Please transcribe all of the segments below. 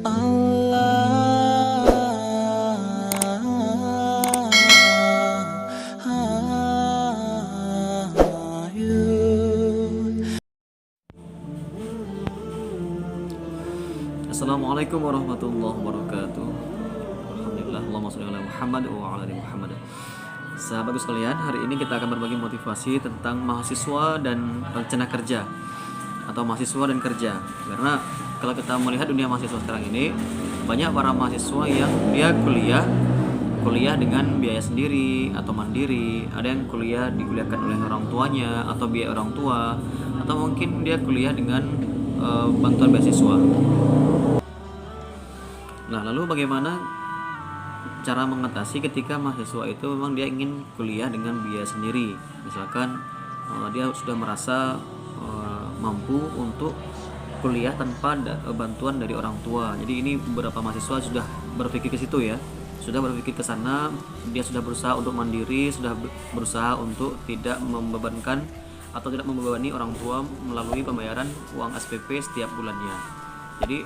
Assalamualaikum warahmatullahi wabarakatuh. Alhamdulillah, Allahumma sholli ala Muhammad wa ala ali Muhammad. Sahabatku sekalian, hari ini kita akan berbagi motivasi tentang mahasiswa dan rencana kerja atau mahasiswa dan kerja. Karena kalau kita melihat dunia mahasiswa sekarang ini, banyak para mahasiswa yang dia kuliah dengan biaya sendiri atau mandiri. Ada yang kuliah dikuliahkan oleh orang tuanya atau biaya orang tua, atau mungkin dia kuliah dengan bantuan beasiswa. Nah, lalu bagaimana cara mengatasi ketika mahasiswa itu memang dia ingin kuliah dengan biaya sendiri? Misalkan dia sudah merasa mampu untuk kuliah tanpa bantuan dari orang tua. Jadi ini beberapa mahasiswa sudah berpikir ke situ ya. Sudah berpikir ke sana, dia sudah berusaha untuk mandiri, sudah berusaha untuk tidak membebankan atau tidak membebani orang tua melalui pembayaran uang SPP setiap bulannya. Jadi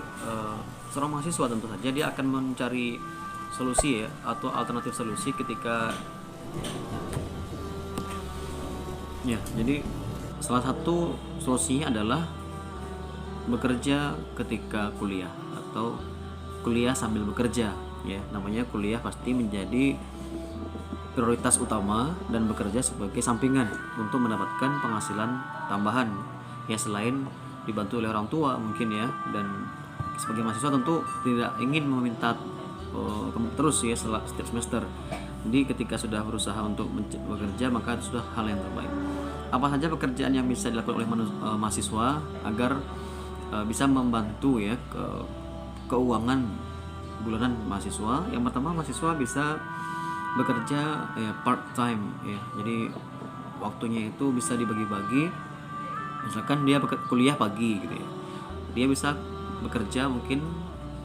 seorang mahasiswa tentu saja dia akan mencari solusi ya, atau alternatif solusi ketika ya. Jadi salah satu solusinya adalah bekerja ketika kuliah atau kuliah sambil bekerja ya. Namanya kuliah pasti menjadi prioritas utama dan bekerja sebagai sampingan untuk mendapatkan penghasilan tambahan ya, selain dibantu oleh orang tua mungkin ya. Dan sebagai mahasiswa tentu tidak ingin meminta terus ya setiap semester. Jadi ketika sudah berusaha untuk bekerja, maka itu sudah hal yang terbaik. Apa saja pekerjaan yang bisa dilakukan oleh mahasiswa agar bisa membantu ya keuangan bulanan mahasiswa? Yang pertama, mahasiswa bisa bekerja ya part time ya. Jadi waktunya itu bisa dibagi-bagi. Misalkan dia kuliah pagi gitu ya, dia bisa bekerja mungkin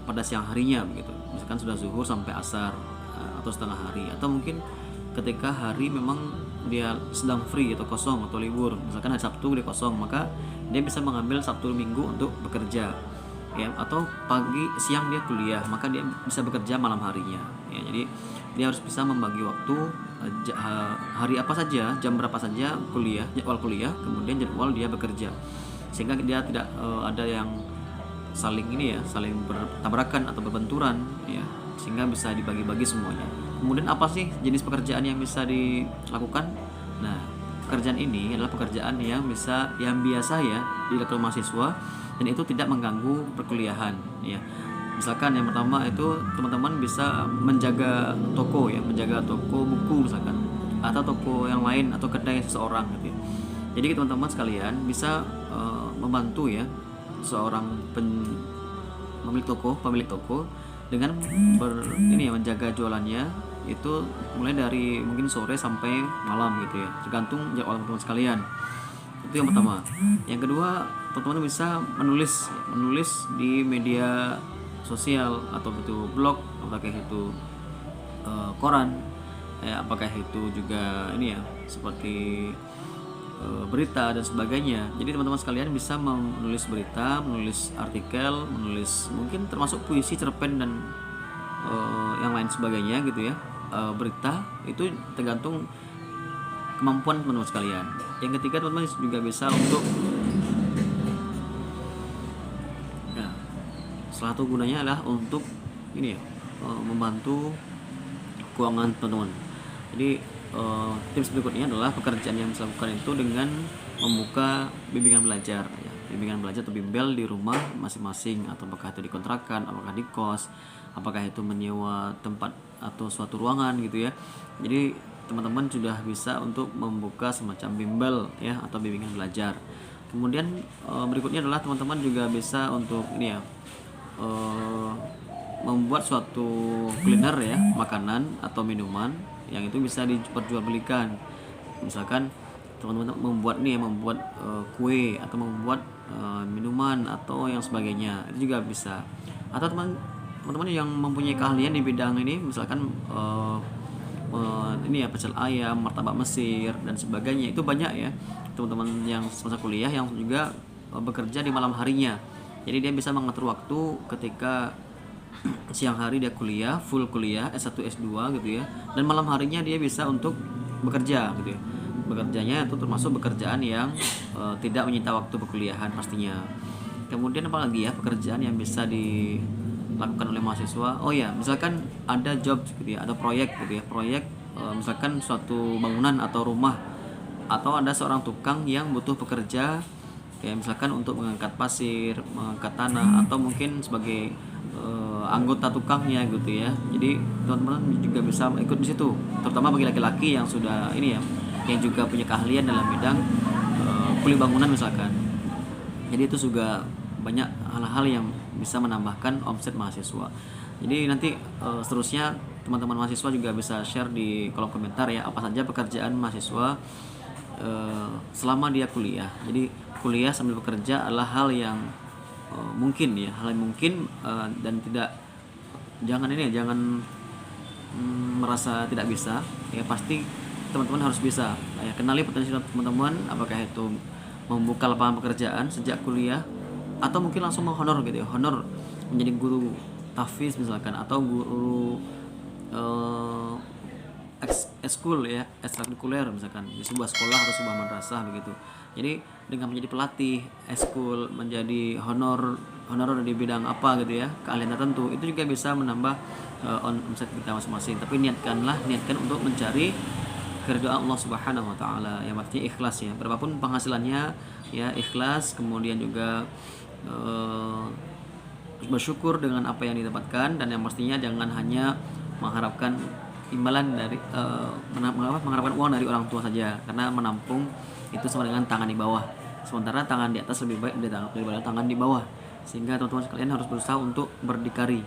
pada siang harinya begitu. Misalkan sudah zuhur sampai asar atau setengah hari, atau mungkin ketika hari memang dia sedang free atau kosong atau libur, misalkan hari Sabtu dia kosong, maka dia bisa mengambil Sabtu Minggu untuk bekerja ya. Atau siang dia kuliah, maka dia bisa bekerja malam harinya ya. Jadi dia harus bisa membagi waktu hari apa saja, jam berapa saja kuliah, jadwal kuliah, kemudian jadwal dia bekerja, sehingga dia tidak ada yang saling bertabrakan atau berbenturan ya, sehingga bisa dibagi-bagi semuanya. Kemudian apa sih jenis pekerjaan yang bisa dilakukan? Nah, pekerjaan ini adalah pekerjaan yang biasa ya dilakukan mahasiswa dan itu tidak mengganggu perkuliahan ya. Misalkan yang pertama itu teman-teman bisa menjaga toko ya, menjaga toko buku misalkan, atau toko yang lain, atau kedai seseorang gitu ya. Jadi teman-teman sekalian bisa membantu ya seorang pemilik toko dengan menjaga jualannya itu mulai dari mungkin sore sampai malam gitu ya, tergantung jadwal teman-teman sekalian. Itu yang pertama. Yang kedua, teman-teman bisa menulis di media sosial, atau itu blog, apakah itu koran ya, apakah itu juga seperti berita dan sebagainya. Jadi teman-teman sekalian bisa menulis berita, menulis artikel, menulis mungkin termasuk puisi, cerpen dan yang lain sebagainya gitu ya. Berita itu tergantung kemampuan teman-teman sekalian. Yang ketiga, teman-teman juga bisa untuk salah satu gunanya adalah untuk membantu keuangan teman-teman. Jadi tips berikutnya adalah pekerjaan yang bisa dilakukan itu dengan membuka bimbingan belajar ya. Bimbingan belajar atau bimbel di rumah masing-masing, atau apakah itu di kontrakan, apakah di kos, apakah itu menyewa tempat atau suatu ruangan gitu ya. Jadi teman-teman sudah bisa untuk membuka semacam bimbel ya, atau bimbingan belajar. Kemudian berikutnya adalah teman-teman juga bisa untuk membuat suatu kuliner ya, makanan atau minuman yang itu bisa diperjualbelikan. Misalkan teman-teman membuat kue, atau membuat minuman atau yang sebagainya, itu juga bisa. Atau teman-teman yang mempunyai keahlian di bidang ini, misalkan pecel ayam, martabak Mesir dan sebagainya, itu banyak ya teman-teman yang semasa kuliah yang juga bekerja di malam harinya. Jadi dia bisa mengatur waktu ketika siang hari dia kuliah, full kuliah S1 S2 gitu ya, dan malam harinya dia bisa untuk bekerja gitu ya. Bekerjanya itu termasuk pekerjaan yang tidak menyita waktu perkuliahan pastinya. Kemudian apalagi ya pekerjaan yang bisa dilakukan oleh mahasiswa? Oh ya, misalkan ada job gitu ya, atau proyek gitu ya, proyek misalkan suatu bangunan atau rumah, atau ada seorang tukang yang butuh pekerja kayak misalkan untuk mengangkat pasir, mengangkat tanah, atau mungkin sebagai anggota tukangnya gitu ya. Jadi teman-teman juga bisa ikut di situ, terutama bagi laki-laki yang sudah ini ya, yang juga punya keahlian dalam bidang kuli bangunan misalkan. Jadi itu juga banyak hal-hal yang bisa menambahkan omset mahasiswa. Jadi nanti seterusnya teman-teman mahasiswa juga bisa share di kolom komentar ya, apa saja pekerjaan mahasiswa selama dia kuliah. Jadi kuliah sambil bekerja adalah hal yang mungkin ya, hal yang mungkin, dan jangan merasa tidak bisa ya, pasti teman-teman harus bisa ya. Kenali potensi teman-teman, apakah itu membuka lapangan pekerjaan sejak kuliah, atau mungkin langsung menghonor gitu ya, honor menjadi guru tahfiz misalkan, atau guru ekskul ya, ekstrakurikuler misalkan di sebuah sekolah atau sebuah madrasah begitu. Jadi dengan menjadi pelatih ekskul, menjadi honor di bidang apa gitu ya, keahlian tertentu, itu juga bisa menambah omset kita masing-masing. Tapi niatkan untuk mencari keridhaan Allah Subhanahu wa taala, yang artinya ikhlas ya. Berapapun penghasilannya ya, ikhlas, kemudian juga bersyukur dengan apa yang didapatkan, dan yang pastinya jangan hanya mengharapkan imbalan dari mengharapkan uang dari orang tua saja, karena menampung itu sama dengan tangan di bawah, sementara tangan di atas lebih baik daripada tangan di bawah. Sehingga teman-teman sekalian harus berusaha untuk berdiri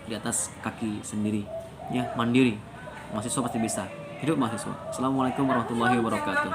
di atas kaki sendiri ya, mandiri. Mahasiswa pasti bisa. Hidup mahasiswa. Assalamualaikum warahmatullahi wabarakatuh.